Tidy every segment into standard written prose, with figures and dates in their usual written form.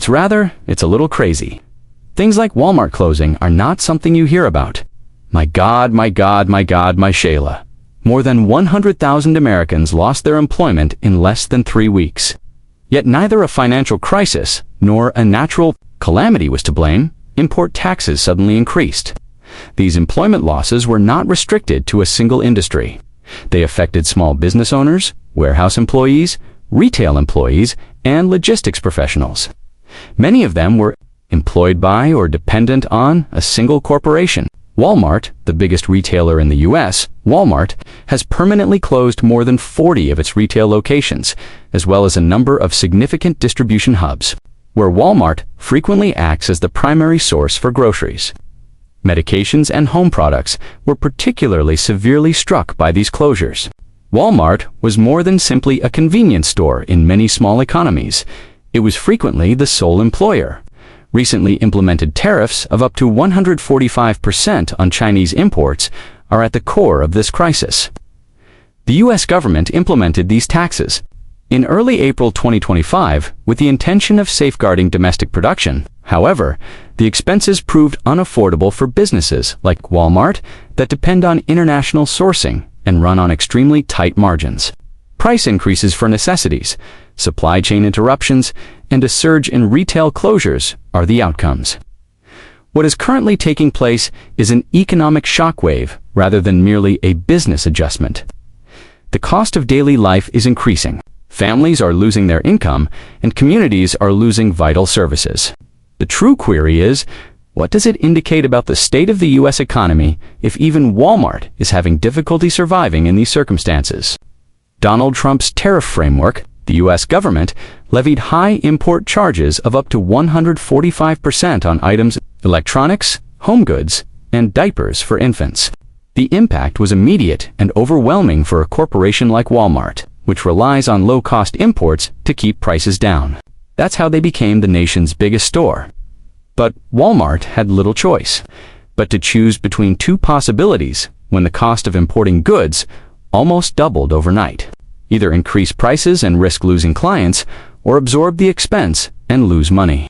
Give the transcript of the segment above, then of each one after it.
It's a little crazy. Things like Walmart closing are not something you hear about. My God, my God, my God, my Shayla. More than 100,000 Americans lost their employment in less than 3 weeks. Yet neither a financial crisis nor a natural calamity was to blame. Import taxes suddenly increased. These employment losses were not restricted to a single industry. They affected small business owners, warehouse employees, retail employees, and logistics professionals. Many of them were employed by or dependent on a single corporation. Walmart, the biggest retailer in the U.S., Walmart, has permanently closed more than 40 of its retail locations, as well as a number of significant distribution hubs, where Walmart frequently acts as the primary source for groceries. Medications and home products were particularly severely struck by these closures. Walmart was more than simply a convenience store in many small economies. It was frequently the sole employer. Recently implemented tariffs of up to 145% on Chinese imports are at the core of this crisis. The U.S. government implemented these taxes in early April 2025 with the intention of safeguarding domestic production. However, the expenses proved unaffordable for businesses like Walmart that depend on international sourcing and run on extremely tight margins. Price increases for necessities, supply chain interruptions, and a surge in retail closures are the outcomes. What is currently taking place is an economic shockwave rather than merely a business adjustment. The cost of daily life is increasing. Families are losing their income, and communities are losing vital services. The true query is, what does it indicate about the state of the U.S. economy if even Walmart is having difficulty surviving in these circumstances? Donald Trump's tariff framework, the U.S. government, levied high import charges of up to 145% on items, electronics, home goods, and diapers for infants. The impact was immediate and overwhelming for a corporation like Walmart, which relies on low-cost imports to keep prices down. That's how they became the nation's biggest store. But Walmart had little choice but to choose between two possibilities when the cost of importing goods almost doubled overnight. Either increase prices and risk losing clients, or absorb the expense and lose money.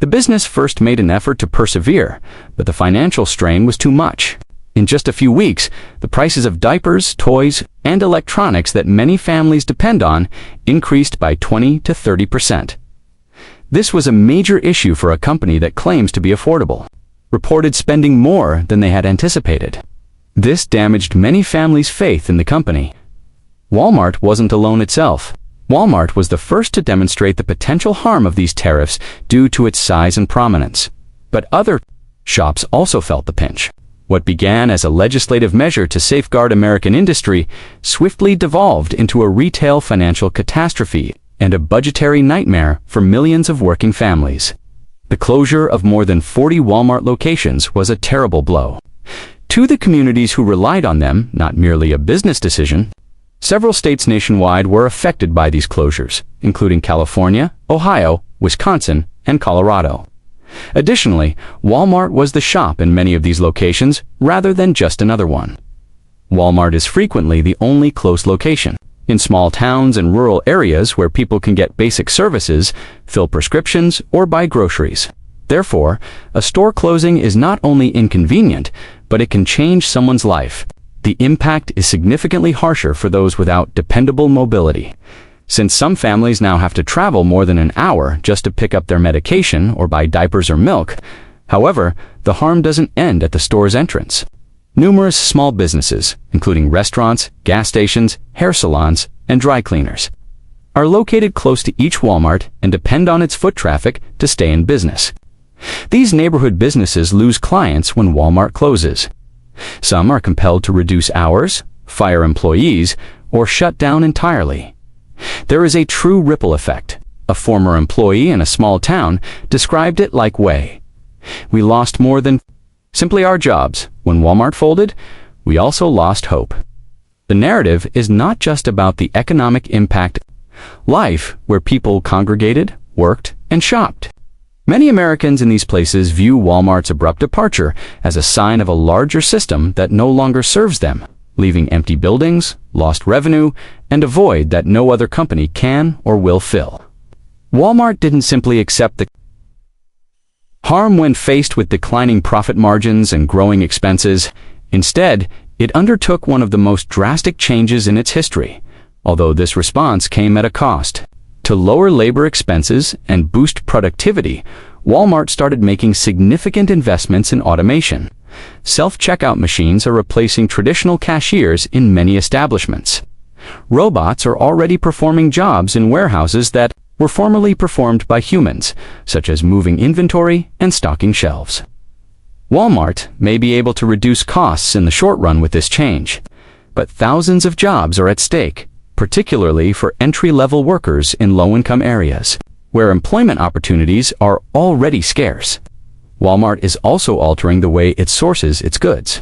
The business first made an effort to persevere, but the financial strain was too much. In just a few weeks, the prices of diapers, toys, and electronics that many families depend on increased by 20 to 30%. This was a major issue for a company that claims to be affordable, reported spending more than they had anticipated. This damaged many families' faith in the company. Walmart wasn't alone itself. Walmart was the first to demonstrate the potential harm of these tariffs due to its size and prominence. But other shops also felt the pinch. What began as a legislative measure to safeguard American industry swiftly devolved into a retail financial catastrophe and a budgetary nightmare for millions of working families. The closure of more than 40 Walmart locations was a terrible blow to the communities who relied on them, not merely a business decision. Several states nationwide were affected by these closures, including California, Ohio, Wisconsin, and Colorado. Additionally, Walmart was the shop in many of these locations rather than just another one. Walmart is frequently the only close location. In small towns and rural areas where people can get basic services, fill prescriptions, or buy groceries. Therefore, a store closing is not only inconvenient, but it can change someone's life. The impact is significantly harsher for those without dependable mobility, since some families now have to travel more than an hour just to pick up their medication or buy diapers or milk. However, the harm doesn't end at the store's entrance. Numerous small businesses, including restaurants, gas stations, hair salons, and dry cleaners, are located close to each Walmart and depend on its foot traffic to stay in business. These neighborhood businesses lose clients when Walmart closes. Some are compelled to reduce hours, fire employees, or shut down entirely. There is a true ripple effect. A former employee in a small town described it like way. We lost more than simply our jobs. When Walmart folded, we also lost hope. The narrative is not just about the economic impact of life where people congregated, worked, and shopped. Many Americans in these places view Walmart's abrupt departure as a sign of a larger system that no longer serves them, leaving empty buildings, lost revenue, and a void that no other company can or will fill. Walmart didn't simply accept the harm when faced with declining profit margins and growing expenses. Instead, it undertook one of the most drastic changes in its history, although this response came at a cost. To lower labor expenses and boost productivity, Walmart started making significant investments in automation. Self-checkout machines are replacing traditional cashiers in many establishments. Robots are already performing jobs in warehouses that were formerly performed by humans, such as moving inventory and stocking shelves. Walmart may be able to reduce costs in the short run with this change, but thousands of jobs are at stake, particularly for entry-level workers in low-income areas, where employment opportunities are already scarce. Walmart is also altering the way it sources its goods.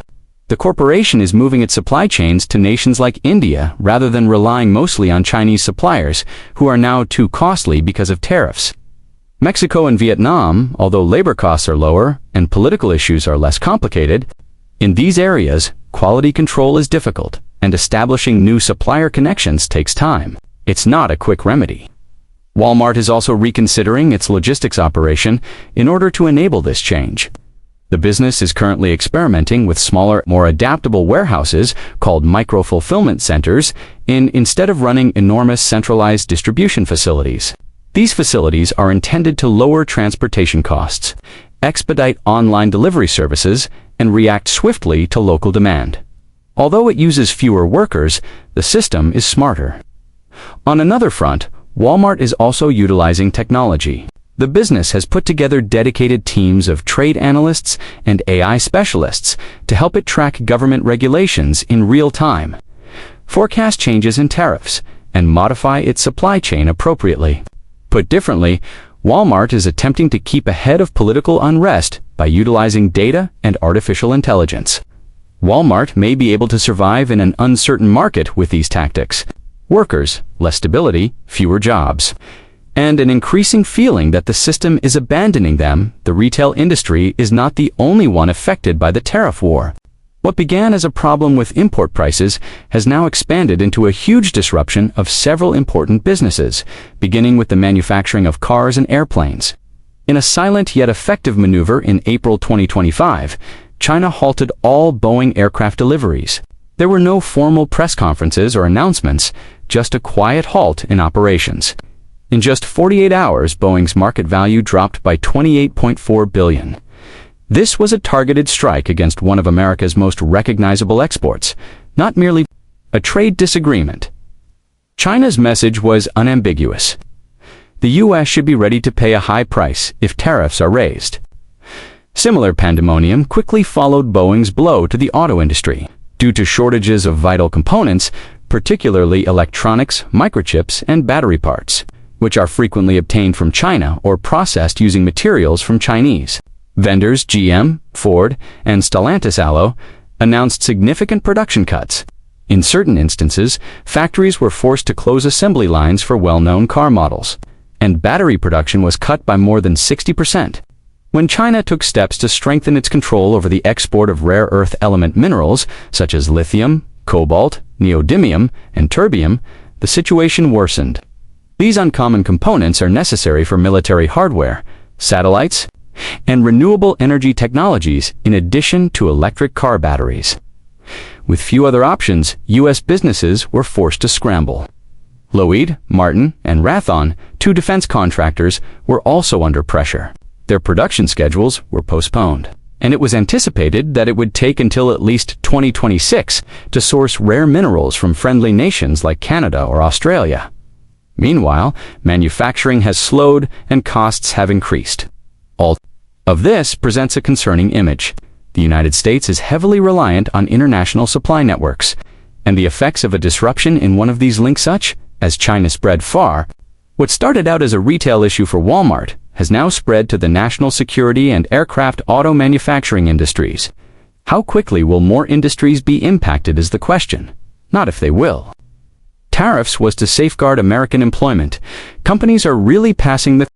The corporation is moving its supply chains to nations like India rather than relying mostly on Chinese suppliers, who are now too costly because of tariffs. Mexico and Vietnam, although labor costs are lower and political issues are less complicated, in these areas, quality control is difficult, and establishing new supplier connections takes time. It's not a quick remedy. Walmart is also reconsidering its logistics operation in order to enable this change. The business is currently experimenting with smaller, more adaptable warehouses called micro-fulfillment centers instead of running enormous centralized distribution facilities. These facilities are intended to lower transportation costs, expedite online delivery services, and react swiftly to local demand. Although it uses fewer workers, the system is smarter. On another front, Walmart is also utilizing technology. The business has put together dedicated teams of trade analysts and AI specialists to help it track government regulations in real time, forecast changes in tariffs, and modify its supply chain appropriately. Put differently, Walmart is attempting to keep ahead of political unrest by utilizing data and artificial intelligence. Walmart may be able to survive in an uncertain market with these tactics. Workers, less stability, fewer jobs, and an increasing feeling that the system is abandoning them. The retail industry is not the only one affected by the tariff war. What began as a problem with import prices has now expanded into a huge disruption of several important businesses, beginning with the manufacturing of cars and airplanes. In a silent yet effective maneuver in April 2025, China halted all Boeing aircraft deliveries. There were no formal press conferences or announcements, just a quiet halt in operations. In just 48 hours, Boeing's market value dropped by $28.4 billion. This was a targeted strike against one of America's most recognizable exports, not merely a trade disagreement. China's message was unambiguous. The U.S. should be ready to pay a high price if tariffs are raised. Similar pandemonium quickly followed Boeing's blow to the auto industry. Due to shortages of vital components, particularly electronics, microchips, and battery parts, which are frequently obtained from China or processed using materials from Chinese vendors, GM, Ford, and Stellantis announced significant production cuts. In certain instances, factories were forced to close assembly lines for well-known car models, and battery production was cut by more than 60%. When China took steps to strengthen its control over the export of rare earth element minerals such as lithium, cobalt, neodymium, and terbium, the situation worsened. These uncommon components are necessary for military hardware, satellites, and renewable energy technologies in addition to electric car batteries. With few other options, U.S. businesses were forced to scramble. Lockheed Martin and Raytheon, two defense contractors, were also under pressure. Their production schedules were postponed, and it was anticipated that it would take until at least 2026 to source rare minerals from friendly nations like Canada or Australia. Meanwhile, manufacturing has slowed and costs have increased. All of this presents a concerning image. The United States is heavily reliant on international supply networks, and the effects of a disruption in one of these links, such as China, spread far. What started out as a retail issue for Walmart has now spread to the national security and aircraft auto manufacturing industries. How quickly will more industries be impacted is the question, not if they will. Tariffs was to safeguard American employment. Companies are really passing the